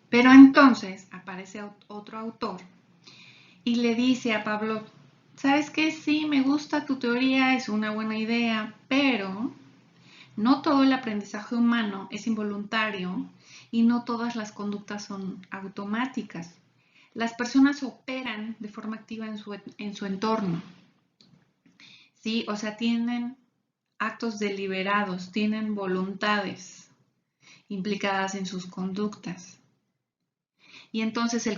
Pero entonces aparece otro autor y le dice a Pablo, ¿sabes qué? Sí, me gusta tu teoría, es una buena idea, pero no todo el aprendizaje humano es involuntario y no todas las conductas son automáticas. Las personas operan de forma activa en su entorno, ¿sí? O sea, tienen actos deliberados, tienen voluntades implicadas en sus conductas. Y entonces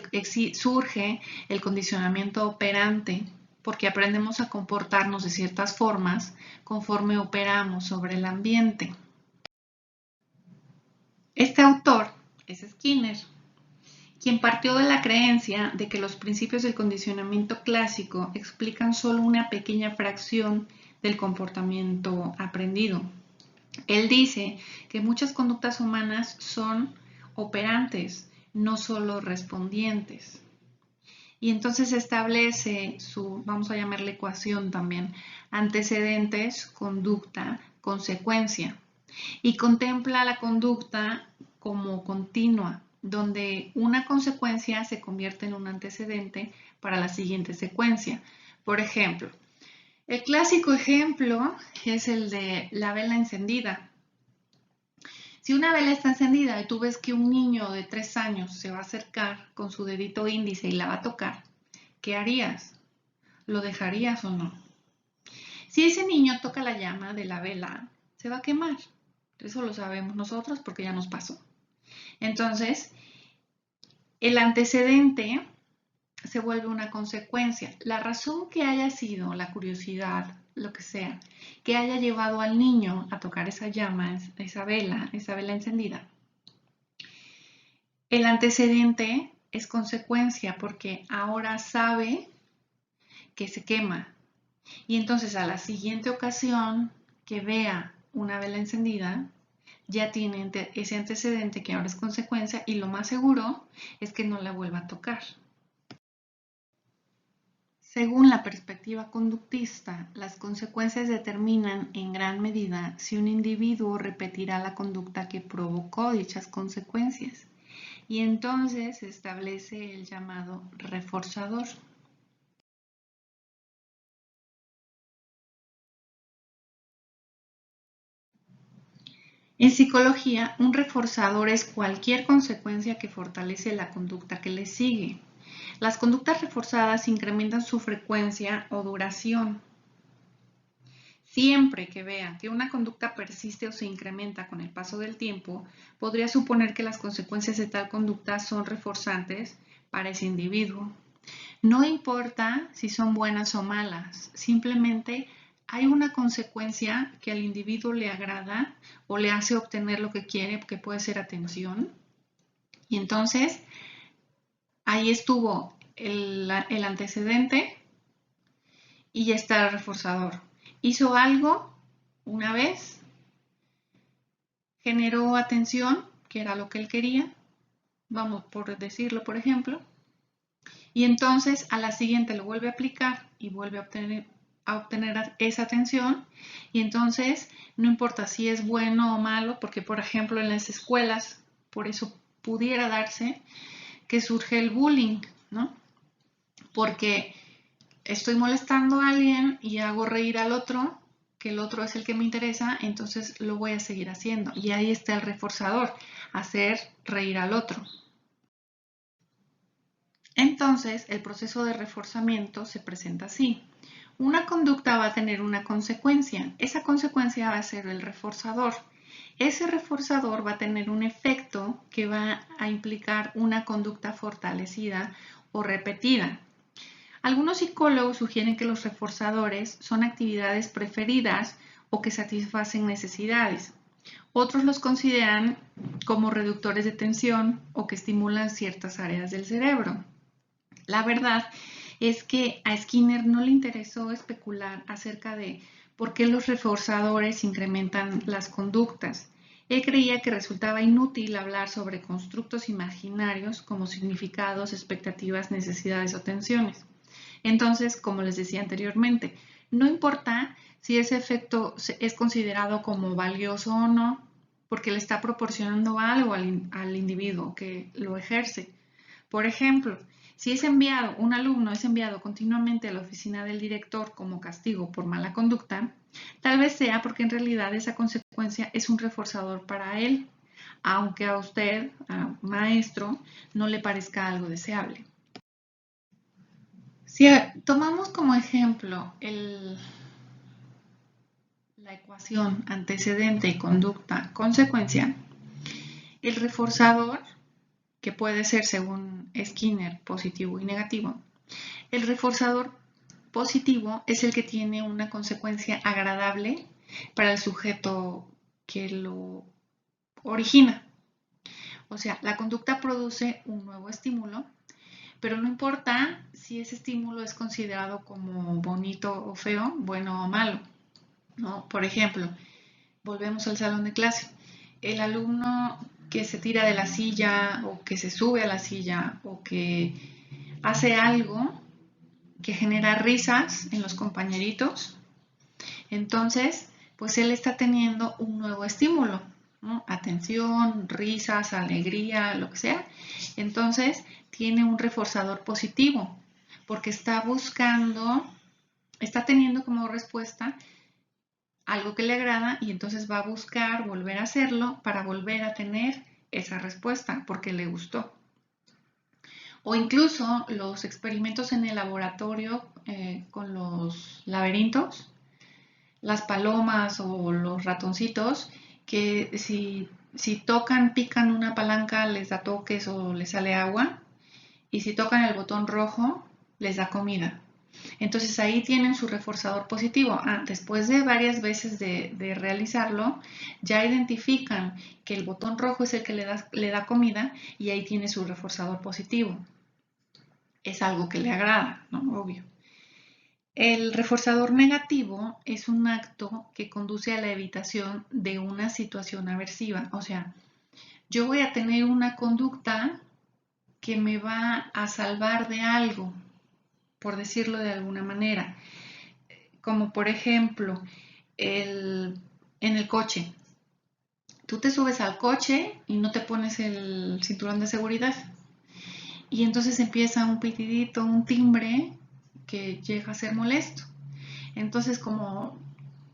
surge el condicionamiento operante porque aprendemos a comportarnos de ciertas formas conforme operamos sobre el ambiente. Este autor es Skinner, quien partió de la creencia de que los principios del condicionamiento clásico explican solo una pequeña fracción del comportamiento aprendido. Él dice que muchas conductas humanas son operantes, no solo respondientes. Y entonces establece su, vamos a llamarle ecuación también, antecedentes, conducta, consecuencia. Y contempla la conducta como continua, donde una consecuencia se convierte en un antecedente para la siguiente secuencia. Por ejemplo, el clásico ejemplo es el de la vela encendida. Si una vela está encendida y tú ves que un niño de 3 años se va a acercar con su dedito índice y la va a tocar, ¿qué harías? ¿Lo dejarías o no? Si ese niño toca la llama de la vela, se va a quemar. Eso lo sabemos nosotros porque ya nos pasó. Entonces, el antecedente se vuelve una consecuencia. La razón que haya sido, la curiosidad, lo que sea, que haya llevado al niño a tocar esa llama, esa vela encendida, el antecedente es consecuencia porque ahora sabe que se quema. Y entonces a la siguiente ocasión que vea una vela encendida, ya tiene ese antecedente que ahora es consecuencia y lo más seguro es que no la vuelva a tocar. Según la perspectiva conductista, las consecuencias determinan en gran medida si un individuo repetirá la conducta que provocó dichas consecuencias y entonces se establece el llamado reforzador. En psicología, un reforzador es cualquier consecuencia que fortalece la conducta que le sigue. Las conductas reforzadas incrementan su frecuencia o duración. Siempre que vean que una conducta persiste o se incrementa con el paso del tiempo, podría suponer que las consecuencias de tal conducta son reforzantes para ese individuo. No importa si son buenas o malas, simplemente hay una consecuencia que al individuo le agrada o le hace obtener lo que quiere, que puede ser atención. Y entonces ahí estuvo el antecedente y ya está el reforzador. Hizo algo una vez, generó atención, que era lo que él quería, vamos por decirlo, por ejemplo, y entonces a la siguiente lo vuelve a aplicar y vuelve a obtener esa atención, y entonces no importa si es bueno o malo, porque por ejemplo en las escuelas, por eso pudiera darse que surge el bullying, ¿no? Porque estoy molestando a alguien y hago reír al otro, que el otro es el que me interesa, entonces lo voy a seguir haciendo. Y ahí está el reforzador, hacer reír al otro. Entonces, el proceso de reforzamiento se presenta así. Una conducta va a tener una consecuencia. Esa consecuencia va a ser el reforzador. Ese reforzador va a tener un efecto que va a implicar una conducta fortalecida o repetida. Algunos psicólogos sugieren que los reforzadores son actividades preferidas o que satisfacen necesidades. Otros los consideran como reductores de tensión o que estimulan ciertas áreas del cerebro. La verdad es que a Skinner no le interesó especular acerca de por qué los reforzadores incrementan las conductas. Él creía que resultaba inútil hablar sobre constructos imaginarios como significados, expectativas, necesidades o tensiones. Entonces, como les decía anteriormente, no importa si ese efecto es considerado como valioso o no, porque le está proporcionando algo al individuo que lo ejerce. Por ejemplo, si un alumno es enviado continuamente a la oficina del director como castigo por mala conducta, tal vez sea porque en realidad esa consecuencia es un reforzador para él, aunque a usted, maestro, no le parezca algo deseable. Si tomamos como ejemplo la ecuación antecedente y conducta consecuencia, el reforzador, que puede ser según Skinner positivo y negativo, el reforzador positivo es el que tiene una consecuencia agradable para el sujeto que lo origina. O sea, la conducta produce un nuevo estímulo, pero no importa si ese estímulo es considerado como bonito o feo, bueno o malo, ¿no? Por ejemplo, volvemos al salón de clase. El alumno que se tira de la silla o que se sube a la silla o que hace algo que genera risas en los compañeritos, entonces, pues él está teniendo un nuevo estímulo, ¿no? Atención, risas, alegría, lo que sea. Entonces, tiene un reforzador positivo, porque está teniendo como respuesta algo que le agrada y entonces va a buscar volver a hacerlo para volver a tener esa respuesta, porque le gustó. O incluso los experimentos en el laboratorio con los laberintos, las palomas o los ratoncitos, que si tocan, pican una palanca, les da toques o les sale agua, y si tocan el botón rojo, les da comida. Entonces ahí tienen su reforzador positivo. Después de varias veces de realizarlo, ya identifican que el botón rojo es el que le da comida y ahí tiene su reforzador positivo. Es algo que le agrada, ¿no? Obvio. El reforzador negativo es un acto que conduce a la evitación de una situación aversiva. O sea, yo voy a tener una conducta que me va a salvar de algo, por decirlo de alguna manera. Como por ejemplo, en el coche. Tú te subes al coche y no te pones el cinturón de seguridad. Y entonces empieza un pitidito, un timbre que llega a ser molesto. Entonces, como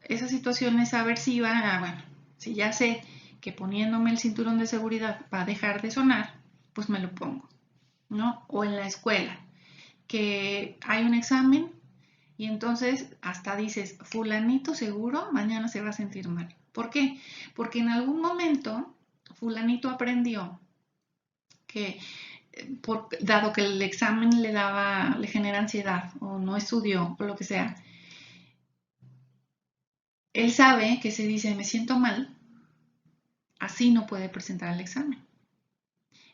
esa situación es aversiva, bueno, si ya sé que poniéndome el cinturón de seguridad va a dejar de sonar, pues me lo pongo, ¿no? O en la escuela, que hay un examen y entonces hasta dices, fulanito seguro mañana se va a sentir mal. ¿Por qué? Porque en algún momento fulanito aprendió que dado que el examen le genera ansiedad o no estudió o lo que sea, él sabe que si dice me siento mal, así no puede presentar el examen.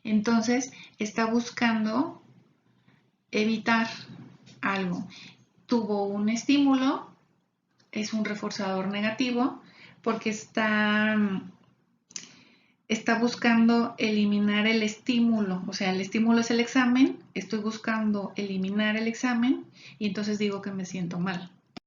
Entonces está buscando evitar algo. Tuvo un estímulo, es un reforzador negativo porque está buscando eliminar el estímulo. O sea, el estímulo es el examen, estoy buscando eliminar el examen y entonces digo que me siento mal.